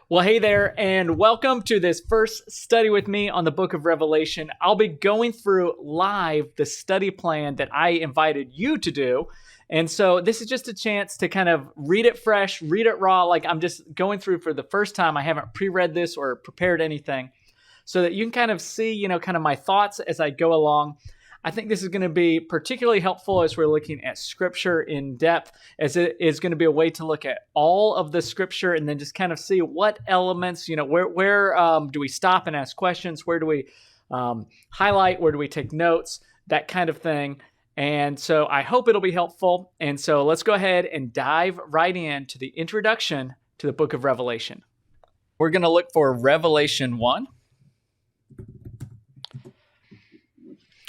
Well, hey there, and welcome to this first study with me on the book of Revelation. I'll be going through live the study plan that I invited you to do. And so this is just a chance to kind of read it fresh, read it raw, like I'm just going through for the first time. I haven't pre-read this or prepared anything, so that you can kind of see, kind of my thoughts as I go along. I think this is going to be particularly helpful as we're looking at scripture in depth, as it is going to be a way to look at all of the scripture and then just kind of see what elements, where do we stop and ask questions? Where do we highlight? Where do we take notes? That kind of thing. And so I hope it'll be helpful. And so let's go ahead and dive right into the introduction to the book of Revelation. We're going to look for Revelation 1.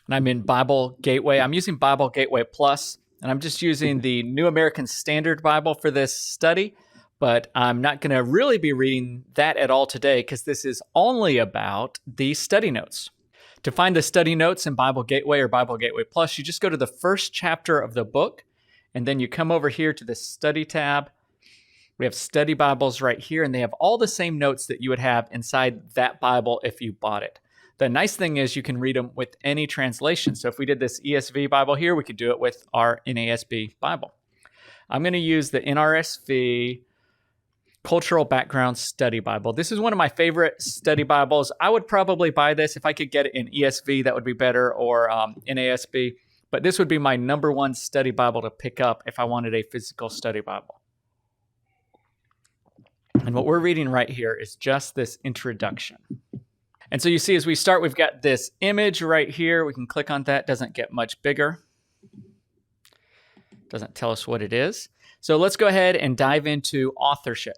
And I'm in Bible Gateway. I'm using Bible Gateway Plus, and I'm just using the New American Standard Bible for this study, but I'm not going to really be reading that at all today because this is only about the study notes. To find the study notes in Bible Gateway or Bible Gateway Plus, you just go to the first chapter of the book, and then you come over here to the study tab. We have study Bibles right here, and they have all the same notes that you would have inside that Bible if you bought it. The nice thing is you can read them with any translation. So if we did this ESV Bible here, we could do it with our NASB Bible. I'm going to use the NRSV Cultural Background Study Bible. This is one of my favorite study Bibles. I would probably buy this. If I could get it in ESV, that would be better, or NASB. But this would be my number one study Bible to pick up if I wanted a physical study Bible. And what we're reading right here is just this introduction. And so you see, as we start, we've got this image right here. We can click on that. Doesn't get much bigger. Doesn't tell us what it is. So let's go ahead and dive into authorship.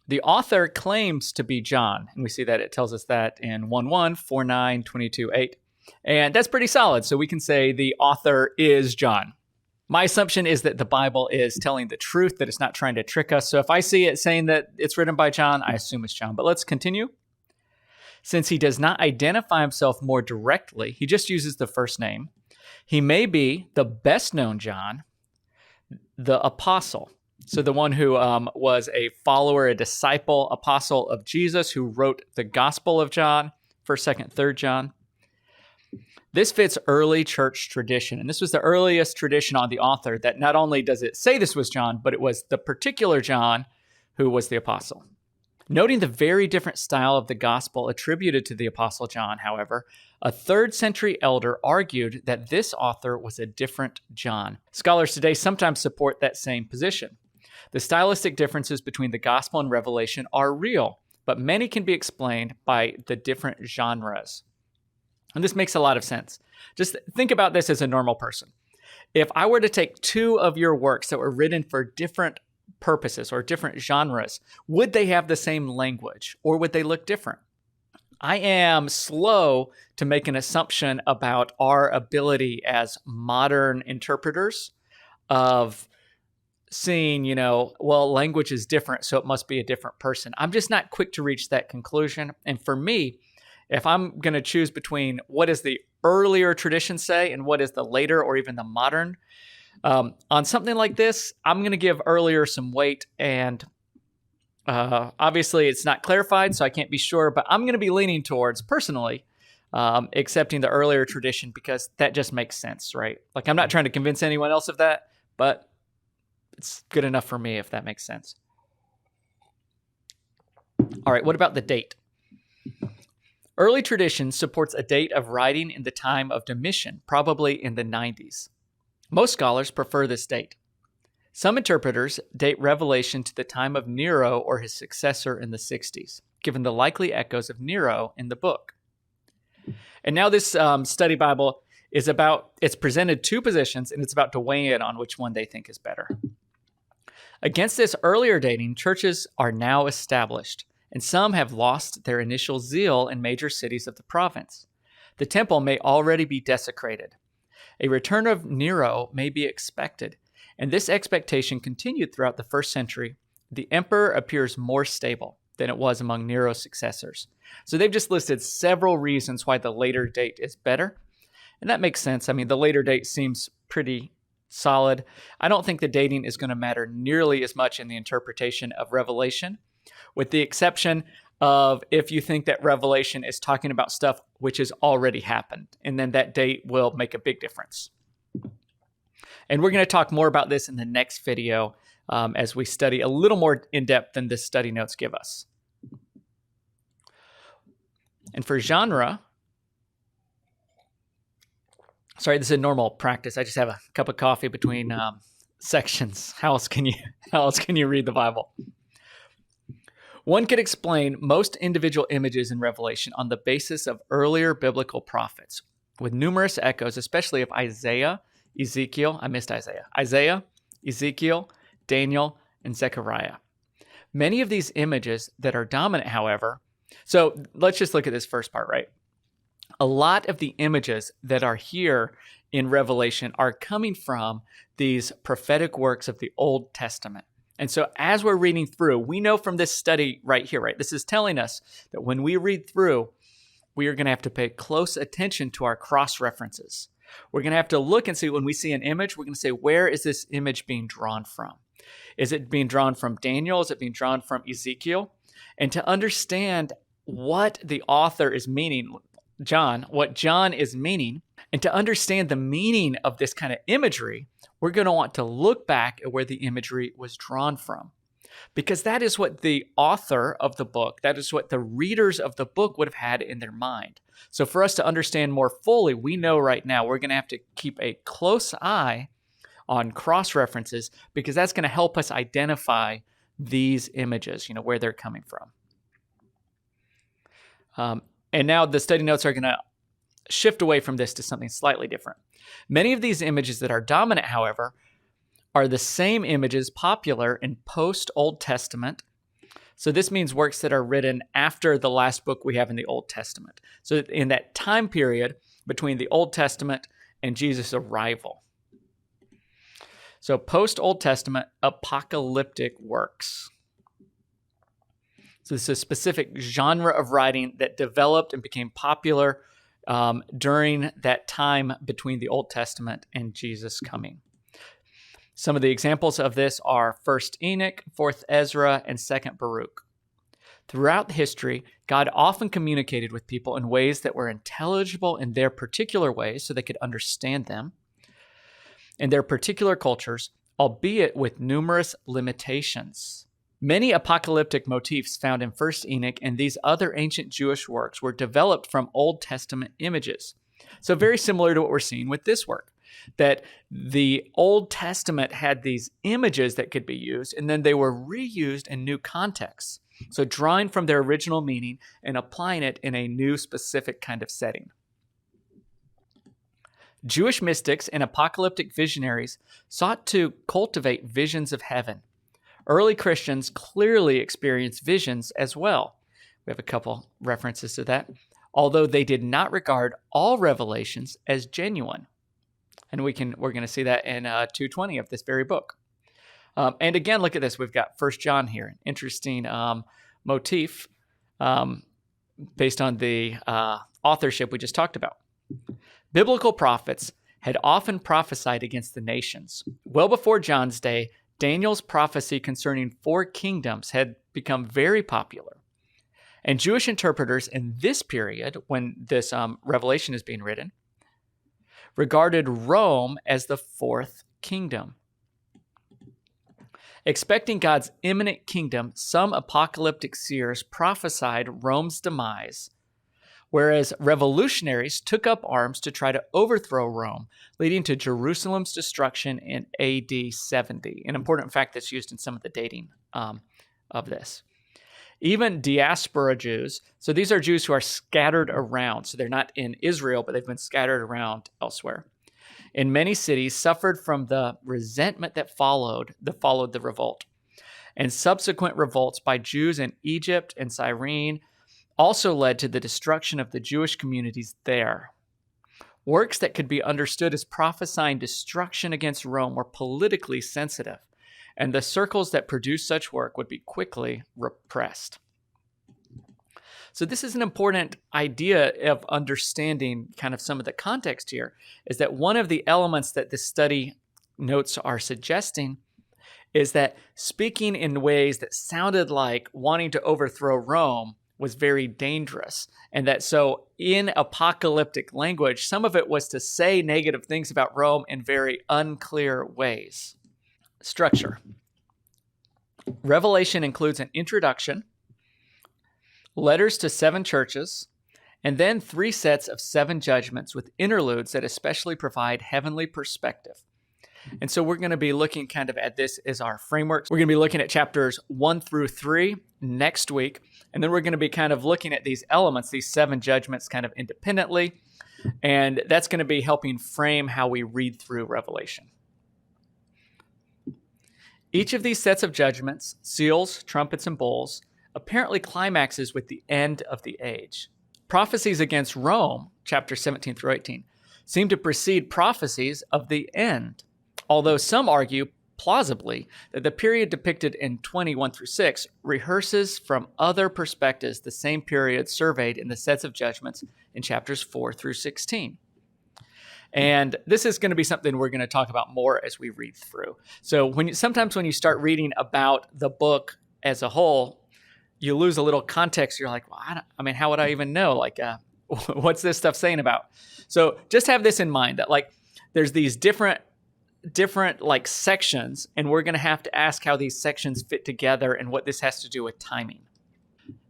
The author claims to be John. And we see that it tells us that in 1:1, 4:9, 22:8. And that's pretty solid. So we can say the author is John. My assumption is that the Bible is telling the truth, that it's not trying to trick us. So if I see it saying that it's written by John, I assume it's John. But let's continue. Since he does not identify himself more directly, he just uses the first name. He may be the best known John, the apostle. So the one who was a follower, a disciple, apostle of Jesus, who wrote the Gospel of John, 1st, 2nd, 3rd John. This fits early church tradition. And this was the earliest tradition on the author, that not only does it say this was John, but it was the particular John who was the apostle. Noting the very different style of the gospel attributed to the Apostle John, however, a 3rd century elder argued that this author was a different John. Scholars today sometimes support that same position. The stylistic differences between the gospel and Revelation are real, but many can be explained by the different genres. And this makes a lot of sense. Just think about this as a normal person. If I were to take 2 of your works that were written for different purposes or different genres, would they have the same language or would they look different? I am slow to make an assumption about our ability as modern interpreters of seeing, language is different, so it must be a different person. I'm just not quick to reach that conclusion. And for me, if I'm going to choose between what does the earlier tradition say and what is the later or even the modern, on something like this, I'm going to give earlier some weight, and obviously it's not clarified, so I can't be sure, but I'm going to be leaning towards, personally, accepting the earlier tradition because that just makes sense, right? Like, I'm not trying to convince anyone else of that, but it's good enough for me if that makes sense. All right, what about the date? Early tradition supports a date of writing in the time of Domitian, probably in the 90s. Most scholars prefer this date. Some interpreters date Revelation to the time of Nero or his successor in the 60s, given the likely echoes of Nero in the book. And now this study Bible it's presented 2 positions, and it's about to weigh in on which one they think is better. Against this earlier dating, churches are now established, and some have lost their initial zeal in major cities of the province. The temple may already be desecrated. A return of Nero may be expected, and this expectation continued throughout the 1st century. The emperor appears more stable than it was among Nero's successors. So they've just listed several reasons why the later date is better, and that makes sense. I mean, the later date seems pretty solid. I don't think the dating is going to matter nearly as much in the interpretation of Revelation. with the exception of if you think that Revelation is talking about stuff which has already happened, and then that date will make a big difference. And we're going to talk more about this in the next video as we study a little more in depth than the study notes give us. And for genre, sorry, this is a normal practice. I just have a cup of coffee between sections. How else can you read the Bible? One could explain most individual images in Revelation on the basis of earlier biblical prophets, with numerous echoes, especially of Isaiah, Ezekiel, Ezekiel, Daniel, and Zechariah. Many of these images that are dominant, however, so let's just look at this first part, right? A lot of the images that are here in Revelation are coming from these prophetic works of the Old Testament. And so as we're reading through, we know from this study right here, right? This is telling us that when we read through, we are going to have to pay close attention to our cross-references. We're going to have to look and see when we see an image, we're going to say, where is this image being drawn from? Is it being drawn from Daniel? Is it being drawn from Ezekiel? And to understand what the author is meaning, what John is meaning, and to understand the meaning of this kind of imagery, we're going to want to look back at where the imagery was drawn from. Because that is what the author of the book, that is what the readers of the book would have had in their mind. So for us to understand more fully, we know right now we're going to have to keep a close eye on cross-references because that's going to help us identify these images, where they're coming from. And now the study notes are going to shift away from this to something slightly different. Many of these images that are dominant, however, are the same images popular in post-Old Testament. So this means works that are written after the last book we have in the Old Testament. So in that time period between the Old Testament and Jesus' arrival. So post-Old Testament apocalyptic works. So this is a specific genre of writing that developed and became popular during that time between the Old Testament and Jesus' coming. Some of the examples of this are 1st Enoch, 4th Ezra, and 2nd Baruch. Throughout history, God often communicated with people in ways that were intelligible in their particular ways so they could understand them in their particular cultures, albeit with numerous limitations. Many apocalyptic motifs found in 1st Enoch and these other ancient Jewish works were developed from Old Testament images. So very similar to what we're seeing with this work, that the Old Testament had these images that could be used, and then they were reused in new contexts. So drawing from their original meaning and applying it in a new specific kind of setting. Jewish mystics and apocalyptic visionaries sought to cultivate visions of heaven. Early Christians clearly experienced visions as well. We have a couple references to that, although they did not regard all revelations as genuine. And we're going to see that in 2:20 of this very book. And again, look at this. We've got 1 John here, an interesting motif based on the authorship we just talked about. Biblical prophets had often prophesied against the nations. Well before John's day, Daniel's prophecy concerning 4 kingdoms had become very popular. And Jewish interpreters in this period, when this revelation is being written, regarded Rome as the 4th kingdom. Expecting God's imminent kingdom, some apocalyptic seers prophesied Rome's demise, whereas revolutionaries took up arms to try to overthrow Rome, leading to Jerusalem's destruction in AD 70. An important fact that's used in some of the dating of this. Even diaspora Jews, so these are Jews who are scattered around, so they're not in Israel, but they've been scattered around elsewhere, in many cities suffered from the resentment that followed the revolt. And subsequent revolts by Jews in Egypt and Cyrene also led to the destruction of the Jewish communities there. Works that could be understood as prophesying destruction against Rome were politically sensitive, and the circles that produced such work would be quickly repressed. So this is an important idea of understanding kind of some of the context here, is that one of the elements that the study notes are suggesting is that speaking in ways that sounded like wanting to overthrow Rome was very dangerous. And that so in apocalyptic language, some of it was to say negative things about Rome in very unclear ways. Structure. Revelation includes an introduction, letters to 7 churches, and then 3 sets of 7 judgments with interludes that especially provide heavenly perspective. And so we're going to be looking kind of at this as our framework. We're going to be looking at chapters 1 through 3 next week. And then we're going to be kind of looking at these elements, these 7 judgments kind of independently. And that's going to be helping frame how we read through Revelation. Each of these sets of judgments, seals, trumpets, and bowls, apparently climaxes with the end of the age. Prophecies against Rome, chapters 17 through 18, seem to precede prophecies of the end. Although some argue, plausibly, that the period depicted in 21 through 6 rehearses from other perspectives the same period surveyed in the sets of judgments in chapters 4 through 16. And this is going to be something we're going to talk about more as we read through. So sometimes when you start reading about the book as a whole, you lose a little context. You're like, well, how would I even know? Like, what's this stuff saying about? So just have this in mind that like there's these different like sections, and we're going to have to ask how these sections fit together and what this has to do with timing.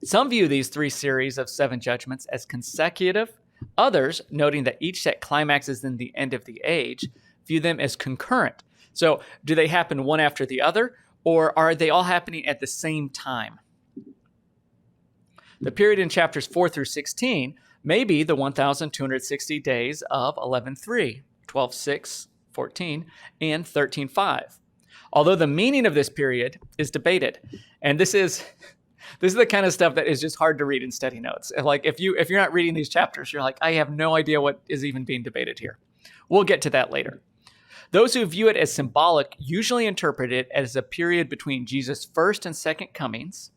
Some view these 3 series of 7 judgments as consecutive. Others, noting that each set climaxes in the end of the age, view them as concurrent. So do they happen one after the other, or are they all happening at the same time? The period in chapters 4 through 16 may be the 1,260 days of 11:3, 12:6, 14, and 13:5. Although the meaning of this period is debated, and this is the kind of stuff that is just hard to read in study notes. Like if you're not reading these chapters, you're like, I have no idea what is even being debated here. We'll get to that later. Those who view it as symbolic usually interpret it as a period between Jesus' first and second comings.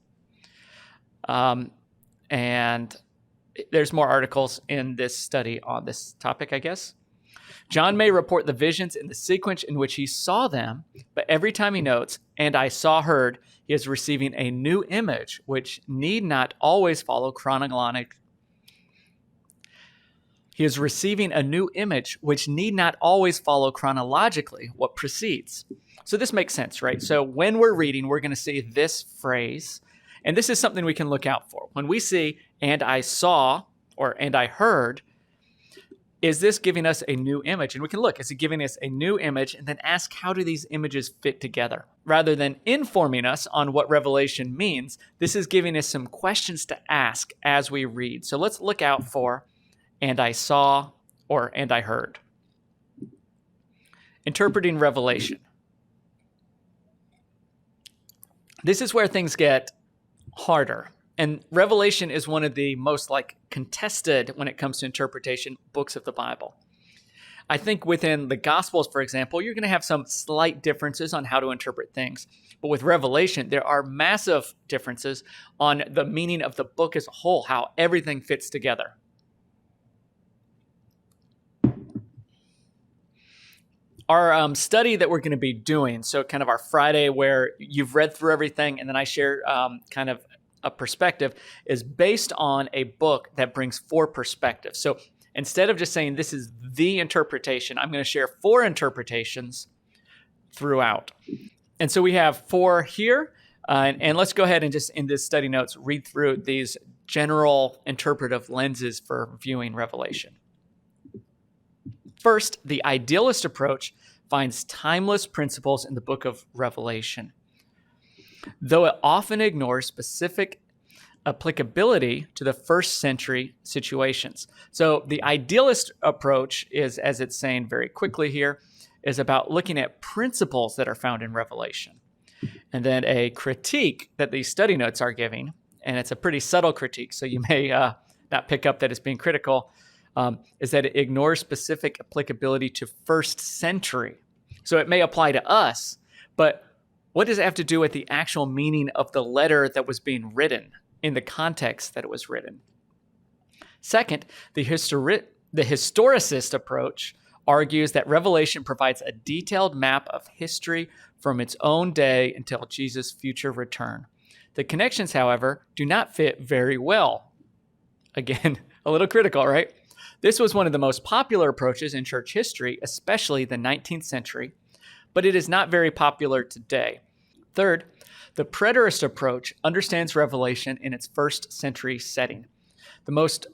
And there's more articles in this study on this topic, I guess. John may report the visions in the sequence in which he saw them, but every time he notes, and I saw, heard, he is receiving a new image, which need not always follow chronologic. He is receiving a new image, which need not always follow chronologically what precedes. So this makes sense, right? So when we're reading, we're going to see this phrase, and this is something we can look out for. When we see, and I saw, or and I heard, is this giving us a new image? And we can look, is it giving us a new image? And then ask, how do these images fit together? Rather than informing us on what Revelation means, this is giving us some questions to ask as we read. So let's look out for, and I saw, or and I heard. Interpreting Revelation. This is where things get harder. And Revelation is one of the most contested when it comes to interpretation books of the Bible. I think within the Gospels, for example, you're going to have some slight differences on how to interpret things. But with Revelation, there are massive differences on the meaning of the book as a whole, how everything fits together. Our study that we're going to be doing, so kind of our Friday where you've read through everything and then I share kind of a perspective, is based on a book that brings 4 perspectives. So instead of just saying this is the interpretation, I'm going to share 4 interpretations throughout. And so we have 4 here. And let's go ahead and just in this study notes, read through these general interpretive lenses for viewing Revelation. First, the idealist approach finds timeless principles in the book of Revelation, though it often ignores specific applicability to the first century situations. So the idealist approach is, as it's saying very quickly here, is about looking at principles that are found in Revelation. And then a critique that these study notes are giving, and it's a pretty subtle critique, so you may not pick up that it's being critical, is that it ignores specific applicability to first century. So it may apply to us, but what does it have to do with the actual meaning of the letter that was being written in the context that it was written? Second, the historicist approach argues that Revelation provides a detailed map of history from its own day until Jesus' future return. The connections, however, do not fit very well. Again, a little critical, right? This was one of the most popular approaches in church history, especially the 19th century, but it is not very popular today. Third, the preterist approach understands Revelation in its first century setting. The most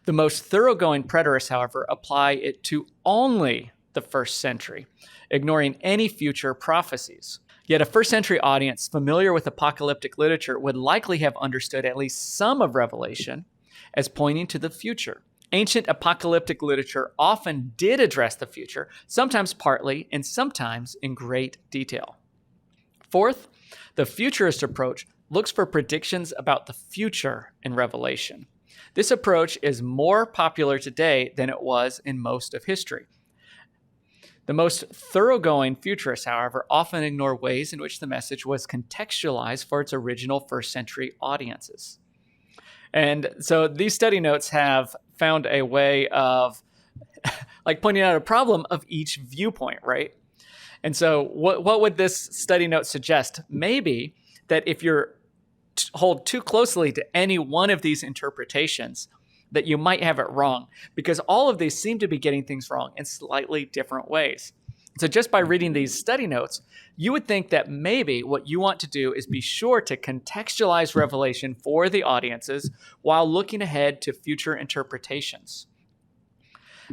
thoroughgoing preterists, however, apply it to only the first century, ignoring any future prophecies. Yet a first century audience familiar with apocalyptic literature would likely have understood at least some of Revelation as pointing to the future. Ancient apocalyptic literature often did address the future, sometimes partly and sometimes in great detail. Fourth, the futurist approach looks for predictions about the future in Revelation. This approach is more popular today than it was in most of history. The most thoroughgoing futurists, however, often ignore ways in which the message was contextualized for its original first century audiences. And so these study notes have found a way of pointing out a problem of each viewpoint, right? And so what would this study note suggest? Maybe that if you're hold too closely to any one of these interpretations, that you might have it wrong, because all of these seem to be getting things wrong in slightly different ways. So just by reading these study notes, you would think that maybe what you want to do is be sure to contextualize Revelation for the audiences while looking ahead to future interpretations.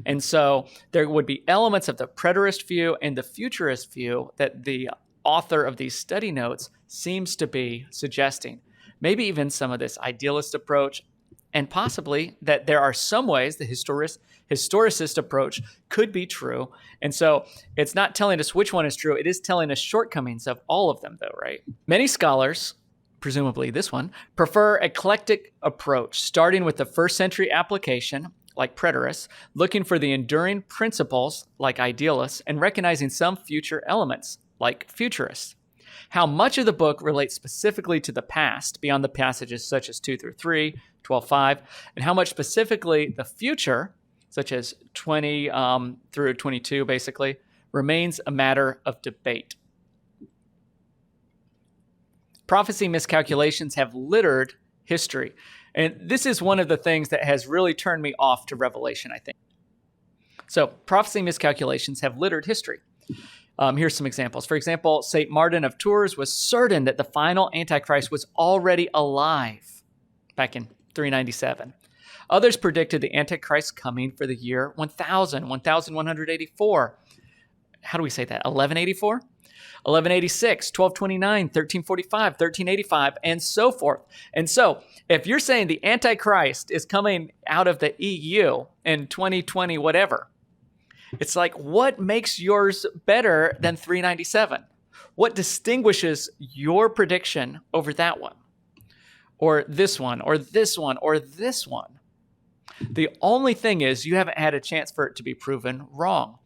And so there would be elements of the preterist view and the futurist view that the author of these study notes seems to be suggesting. Maybe even some of this idealist approach, and possibly that there are some ways the historicist approach could be true. And so it's not telling us which one is true. It is telling us shortcomings of all of them, though, right? Many scholars, presumably this one, prefer eclectic approach, starting with the first century application, like preterists, looking for the enduring principles, like idealists, and recognizing some future elements, like futurists. How much of the book relates specifically to the past, beyond the passages such as 2 through 3, 12:5, and how much specifically the future, such as 20 through 22, basically, remains a matter of debate. Prophecy miscalculations have littered history. And this is one of the things that has really turned me off to Revelation, I think. So, prophecy miscalculations have littered history. Here's some examples. For example, St. Martin of Tours was certain that the final Antichrist was already alive back in 397. Others predicted the Antichrist coming for the year 1000, 1184. How do we say that? 1184? 1186, 1229, 1345, 1385, and so forth. And so, if you're saying the Antichrist is coming out of the EU in 2020, whatever, it's like, what makes yours better than 397? What distinguishes your prediction over that one? Or this one, or this one, or this one? The only thing is you haven't had a chance for it to be proven wrong.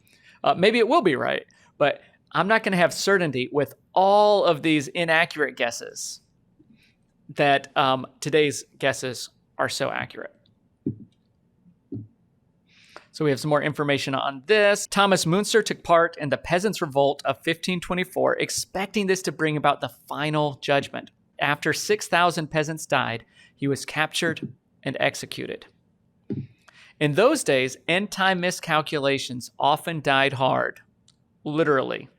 Maybe it will be right, but I'm not going to have certainty with all of these inaccurate guesses that today's guesses are so accurate. So we have some more information on this. Thomas Münster took part in the Peasants' Revolt of 1524, expecting this to bring about the final judgment. After 6,000 peasants died, he was captured and executed. In those days, end-time miscalculations often died hard, literally.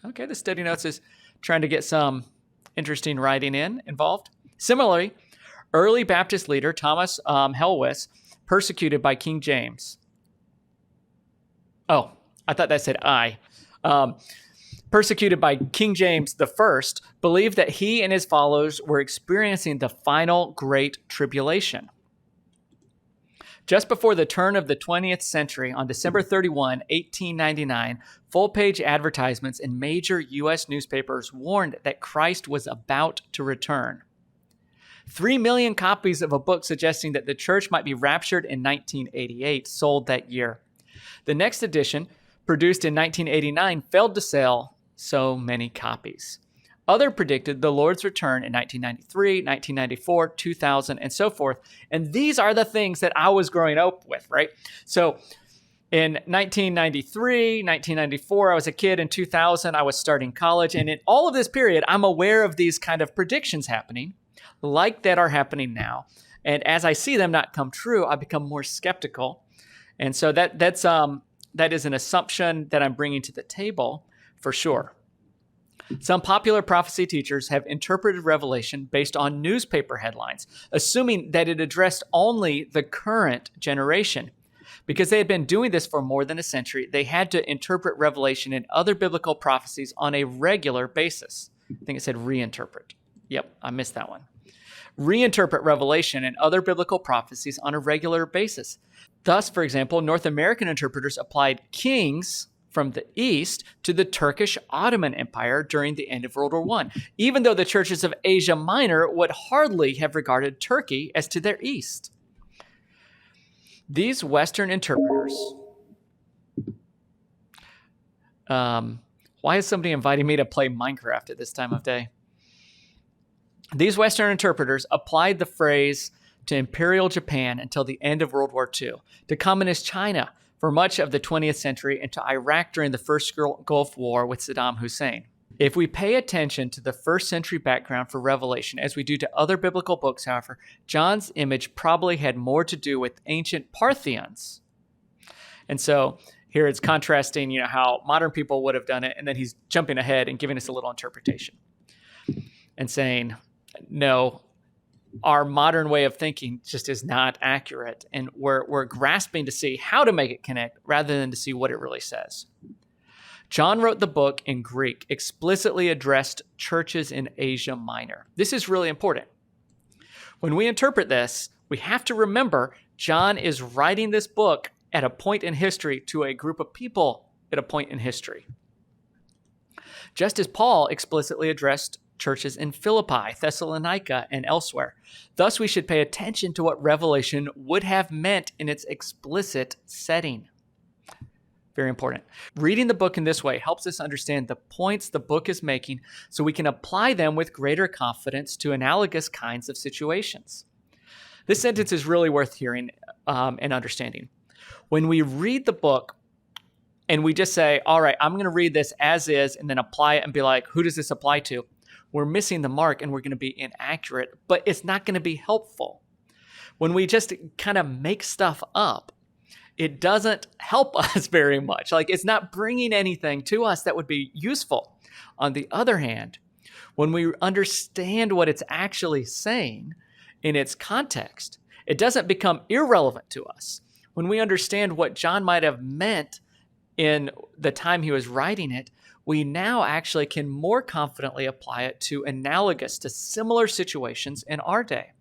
Okay, the study notes is trying to get some interesting writing involved. Similarly, early Baptist leader Thomas Helwys, persecuted by King James. Oh, I thought that said I. Persecuted by King James I, believed that he and his followers were experiencing the final Great Tribulation. Just before the turn of the 20th century, on December 31, 1899, full-page advertisements in major U.S. newspapers warned that Christ was about to return. 3 million copies of a book suggesting that the church might be raptured in 1988 sold that year. The next edition, produced in 1989, failed to sell so many copies. Other predicted the Lord's return in 1993, 1994, 2000, and so forth. And these are the things that I was growing up with, right? So in 1993, 1994, I was a kid. In 2000, I was starting college. And in all of this period, I'm aware of these kind of predictions happening, like that are happening now. And as I see them not come true, I become more skeptical. And so that is an assumption that I'm bringing to the table for sure. Some popular prophecy teachers have interpreted Revelation based on newspaper headlines, assuming that it addressed only the current generation. Because they had been doing this for more than a century, they had to interpret Revelation and other biblical prophecies on a regular basis. I think it said reinterpret. Yep, I missed that one. Reinterpret Revelation and other biblical prophecies on a regular basis. Thus, for example, North American interpreters applied kings from the east to the Turkish Ottoman Empire during the end of World War I, even though the churches of Asia Minor would hardly have regarded Turkey as to their east. These Western interpreters... why is somebody inviting me to play Minecraft at this time of day? These Western interpreters applied the phrase to Imperial Japan until the end of World War II, to Communist China for much of the 20th century, and to Iraq during the First Gulf War with Saddam Hussein. If we pay attention to the first century background for Revelation as we do to other biblical books, however, John's image probably had more to do with ancient Parthians. And so here it's contrasting, how modern people would have done it, and then he's jumping ahead and giving us a little interpretation and saying, no, our modern way of thinking just is not accurate, and we're grasping to see how to make it connect rather than to see what it really says. John wrote the book in Greek, explicitly addressed churches in Asia Minor. This is really important. When we interpret this, we have to remember John is writing this book at a point in history to a group of people at a point in history. Just as Paul explicitly addressed churches in Philippi, Thessalonica, and elsewhere. Thus, we should pay attention to what Revelation would have meant in its explicit setting. Very important. Reading the book in this way helps us understand the points the book is making so we can apply them with greater confidence to analogous kinds of situations. This sentence is really worth hearing and understanding. When we read the book and we just say, all right, I'm going to read this as is and then apply it and be like, who does this apply to? We're missing the mark and we're going to be inaccurate, but it's not going to be helpful. When we just kind of make stuff up, it doesn't help us very much. It's not bringing anything to us that would be useful. On the other hand, when we understand what it's actually saying in its context, it doesn't become irrelevant to us. When we understand what John might have meant in the time he was writing it, we now actually can more confidently apply it to analogous to similar situations in our day.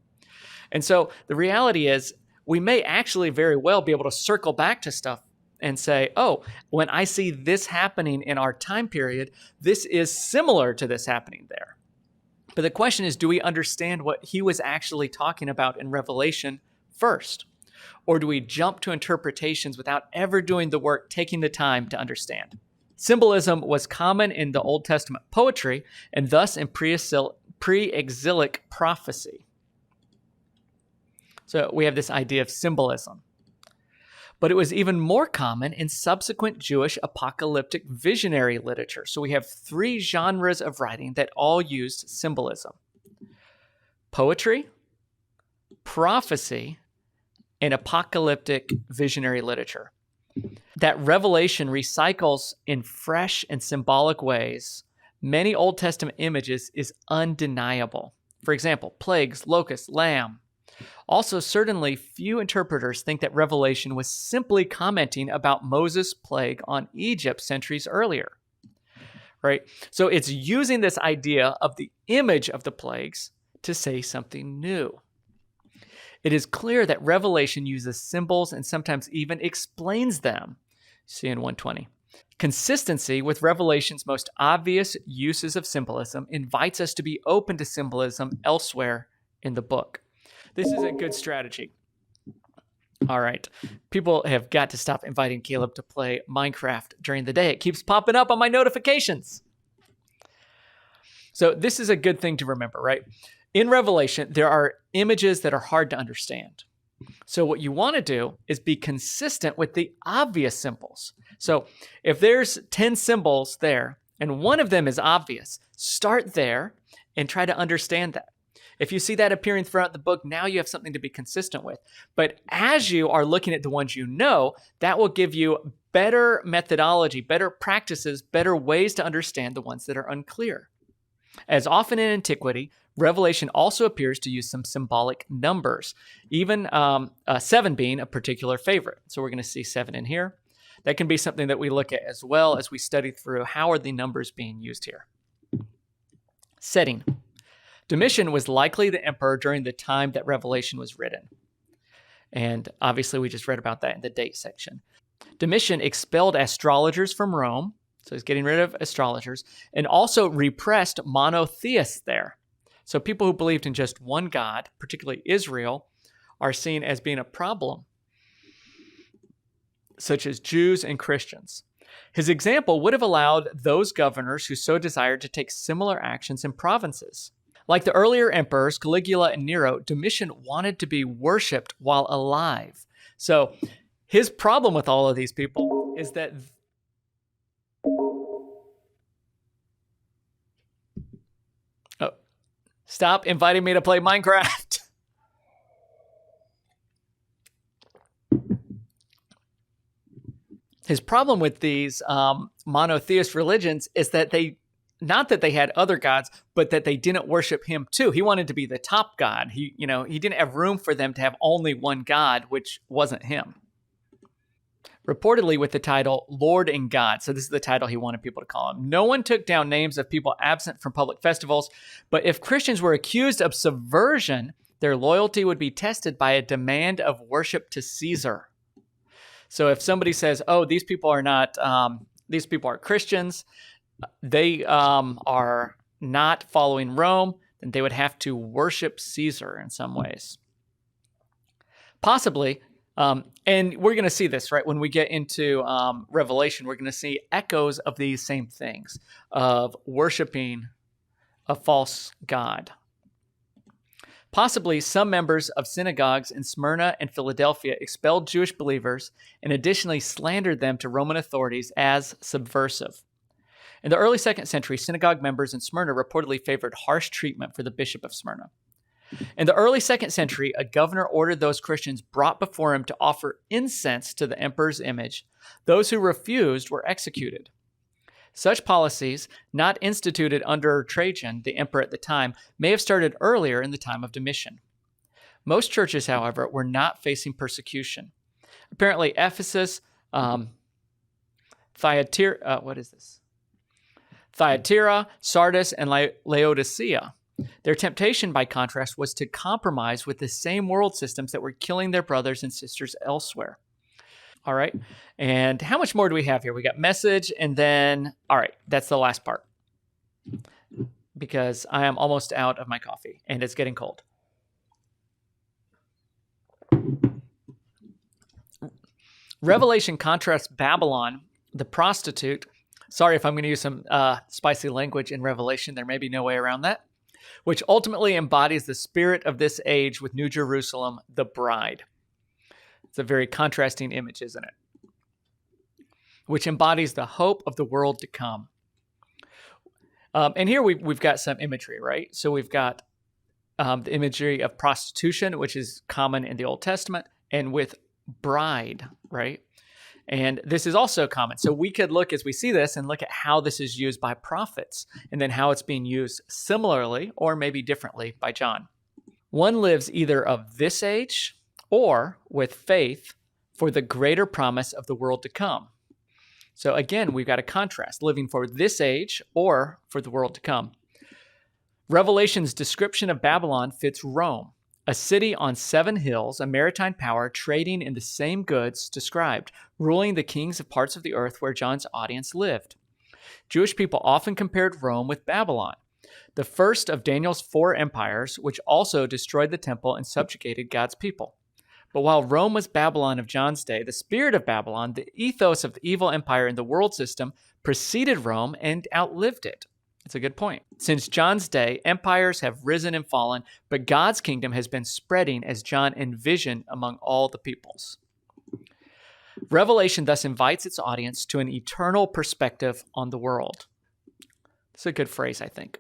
And so the reality is we may actually very well be able to circle back to stuff and say, oh, when I see this happening in our time period, this is similar to this happening there. But the question is, do we understand what he was actually talking about in Revelation first? Or do we jump to interpretations without ever doing the work, taking the time to understand? Symbolism was common in the Old Testament poetry and thus in pre-exilic prophecy. So we have this idea of symbolism. But it was even more common in subsequent Jewish apocalyptic visionary literature. So we have three genres of writing that all used symbolism: poetry, prophecy, and apocalyptic visionary literature. That Revelation recycles in fresh and symbolic ways many Old Testament images is undeniable. For example, plagues, locusts, lamb. Also, certainly few interpreters think that Revelation was simply commenting about Moses' plague on Egypt centuries earlier. Right? So it's using this idea of the image of the plagues to say something new. It is clear that Revelation uses symbols and sometimes even explains them. See in 120. Consistency with Revelation's most obvious uses of symbolism invites us to be open to symbolism elsewhere in the book. This is a good strategy. All right. People have got to stop inviting Caleb to play Minecraft during the day. It keeps popping up on my notifications. So this is a good thing to remember, right? In Revelation, there are images that are hard to understand. So what you want to do is be consistent with the obvious symbols. So if there's 10 symbols there and one of them is obvious, start there and try to understand that. If you see that appearing throughout the book, now you have something to be consistent with. But as you are looking at the ones you know, that will give you better methodology, better practices, better ways to understand the ones that are unclear. As often in antiquity, Revelation also appears to use some symbolic numbers, even 7 being a particular favorite. So we're going to see 7 in here. That can be something that we look at as well as we study through how are the numbers being used here. Setting. Domitian was likely the emperor during the time that Revelation was written. And obviously we just read about that in the date section. Domitian expelled astrologers from Rome, so he's getting rid of astrologers, and also repressed monotheists there. So people who believed in just one God, particularly Israel, are seen as being a problem, such as Jews and Christians. His example would have allowed those governors who so desired to take similar actions in provinces. Like the earlier emperors, Caligula and Nero, Domitian wanted to be worshipped while alive. So his problem with all of these people is that stop inviting me to play Minecraft. His problem with these monotheist religions is that not that they had other gods, but that they didn't worship him too. He wanted to be the top god. He didn't have room for them to have only one god, which wasn't him. Reportedly with the title Lord and God. So this is the title he wanted people to call him. No one took down names of people absent from public festivals, but if Christians were accused of subversion, their loyalty would be tested by a demand of worship to Caesar. So if somebody says, oh, these people are Christians, they are not following Rome, then they would have to worship Caesar in some ways. Possibly, and we're going to see this, right? When we get into Revelation, we're going to see echoes of these same things, of worshiping a false god. Possibly some members of synagogues in Smyrna and Philadelphia expelled Jewish believers and additionally slandered them to Roman authorities as subversive. In the early 2nd century, synagogue members in Smyrna reportedly favored harsh treatment for the bishop of Smyrna. In the early 2nd century, a governor ordered those Christians brought before him to offer incense to the emperor's image. Those who refused were executed. Such policies, not instituted under Trajan, the emperor at the time, may have started earlier in the time of Domitian. Most churches, however, were not facing persecution. Apparently, Ephesus, Thyatira, Sardis, and Laodicea. Their temptation, by contrast, was to compromise with the same world systems that were killing their brothers and sisters elsewhere. All right. And how much more do we have here? We got message, and then, all right, that's the last part, because I am almost out of my coffee, and it's getting cold. Revelation contrasts Babylon, the prostitute. Sorry if I'm going to use some spicy language in Revelation. There may be no way around that. Which ultimately embodies the spirit of this age with New Jerusalem, the bride. It's a very contrasting image, isn't it? Which embodies the hope of the world to come. And here we've got some imagery, right? So we've got the imagery of prostitution, which is common in the Old Testament, and with bride, right? And this is also common. So we could look as we see this and look at how this is used by prophets and then how it's being used similarly or maybe differently by John. One lives either of this age or with faith for the greater promise of the world to come. So again, we've got a contrast, living for this age or for the world to come. Revelation's description of Babylon fits Rome, a city on 7 hills, a maritime power trading in the same goods described, ruling the kings of parts of the earth where John's audience lived. Jewish people often compared Rome with Babylon, the first of Daniel's 4 empires, which also destroyed the temple and subjugated God's people. But while Rome was Babylon of John's day, the spirit of Babylon, the ethos of the evil empire in the world system, preceded Rome and outlived it. It's a good point. Since John's day, empires have risen and fallen, but God's kingdom has been spreading as John envisioned among all the peoples. Revelation thus invites its audience to an eternal perspective on the world. It's a good phrase, I think.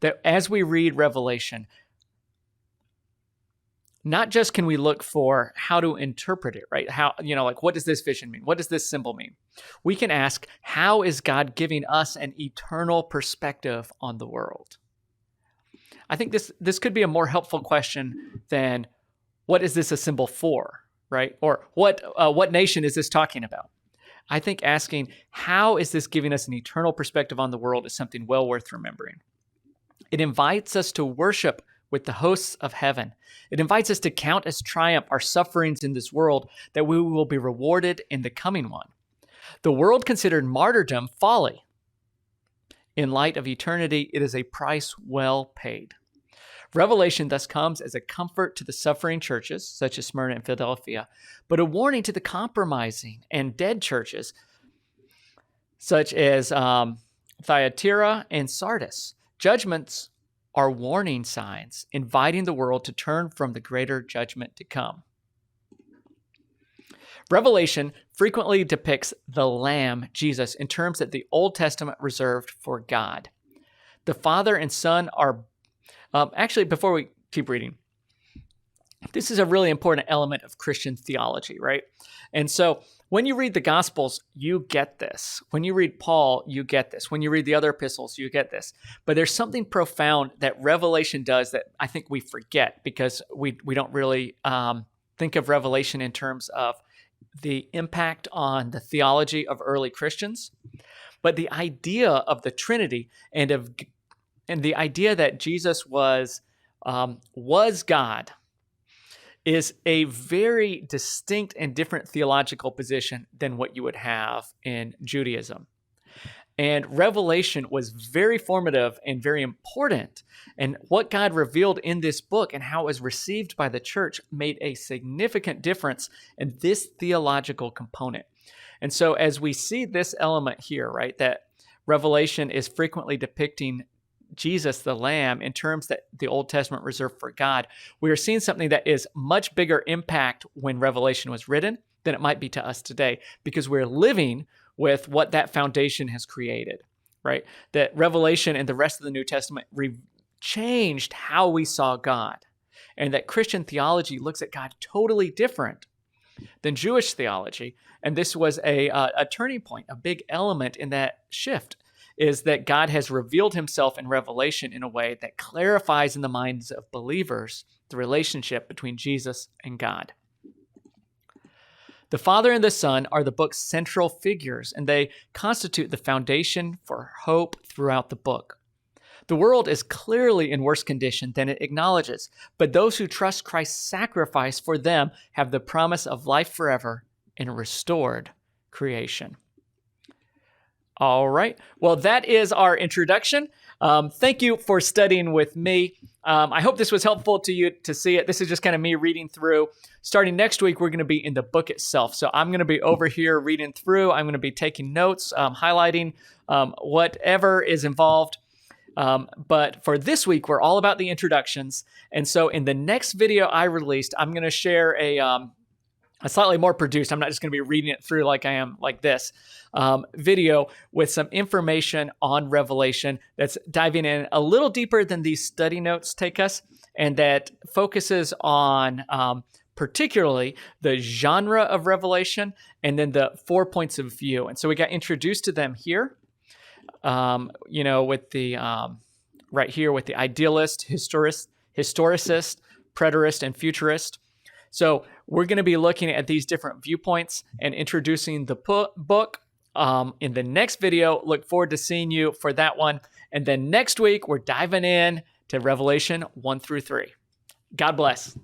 That as we read Revelation, not just can we look for how to interpret it, right? How, like, what does this vision mean? What does this symbol mean? We can ask, how is God giving us an eternal perspective on the world? I think this could be a more helpful question than, what is this a symbol for, right? Or what nation is this talking about? I think asking, how is this giving us an eternal perspective on the world, is something well worth remembering. It invites us to worship with the hosts of heaven. It invites us to count as triumph our sufferings in this world, that we will be rewarded in the coming one. The world considered martyrdom folly. In light of eternity, it is a price well paid. Revelation thus comes as a comfort to the suffering churches, such as Smyrna and Philadelphia, but a warning to the compromising and dead churches, such as Thyatira and Sardis. Judgments are warning signs, inviting the world to turn from the greater judgment to come. Revelation frequently depicts the Lamb, Jesus, in terms that the Old Testament reserved for God. The Father and Son are, actually, before we keep reading, this is a really important element of Christian theology, right? And so when you read the Gospels, you get this. When you read Paul, you get this. When you read the other epistles, you get this. But there's something profound that Revelation does that I think we forget, because we don't really think of Revelation in terms of the impact on the theology of early Christians. But the idea of the Trinity and the idea that Jesus was God is a very distinct and different theological position than what you would have in Judaism. And Revelation was very formative and very important. And what God revealed in this book and how it was received by the church made a significant difference in this theological component. And so as we see this element here, right, that Revelation is frequently depicting Jesus, the Lamb, in terms that the Old Testament reserved for God, we are seeing something that is much bigger impact when Revelation was written than it might be to us today, because we're living with what that foundation has created, right? That Revelation and the rest of the New Testament changed how we saw God, and that Christian theology looks at God totally different than Jewish theology. And this was a turning point, a big element in that shift, is that God has revealed himself in Revelation in a way that clarifies in the minds of believers the relationship between Jesus and God. The Father and the Son are the book's central figures, and they constitute the foundation for hope throughout the book. The world is clearly in worse condition than it acknowledges, but those who trust Christ's sacrifice for them have the promise of life forever in a restored creation. All right. Well, that is our introduction. Thank you for studying with me. I hope this was helpful to you to see it. This is just kind of me reading through. Starting next week, we're going to be in the book itself. So I'm going to be over here reading through. I'm going to be taking notes, highlighting whatever is involved. But for this week, we're all about the introductions. And so in the next video I released, I'm going to share a slightly more produced, I'm not just going to be reading it through like I am like this, video with some information on Revelation that's diving in a little deeper than these study notes take us, and that focuses on particularly the genre of Revelation and then the 4 points of view. And so we got introduced to them here, with the, right here with the idealist, historicist, preterist, and futurist. So we're going to be looking at these different viewpoints and introducing the book. In the next video, look forward to seeing you for that one. And then next week, we're diving in to Revelation 1 through 3. God bless.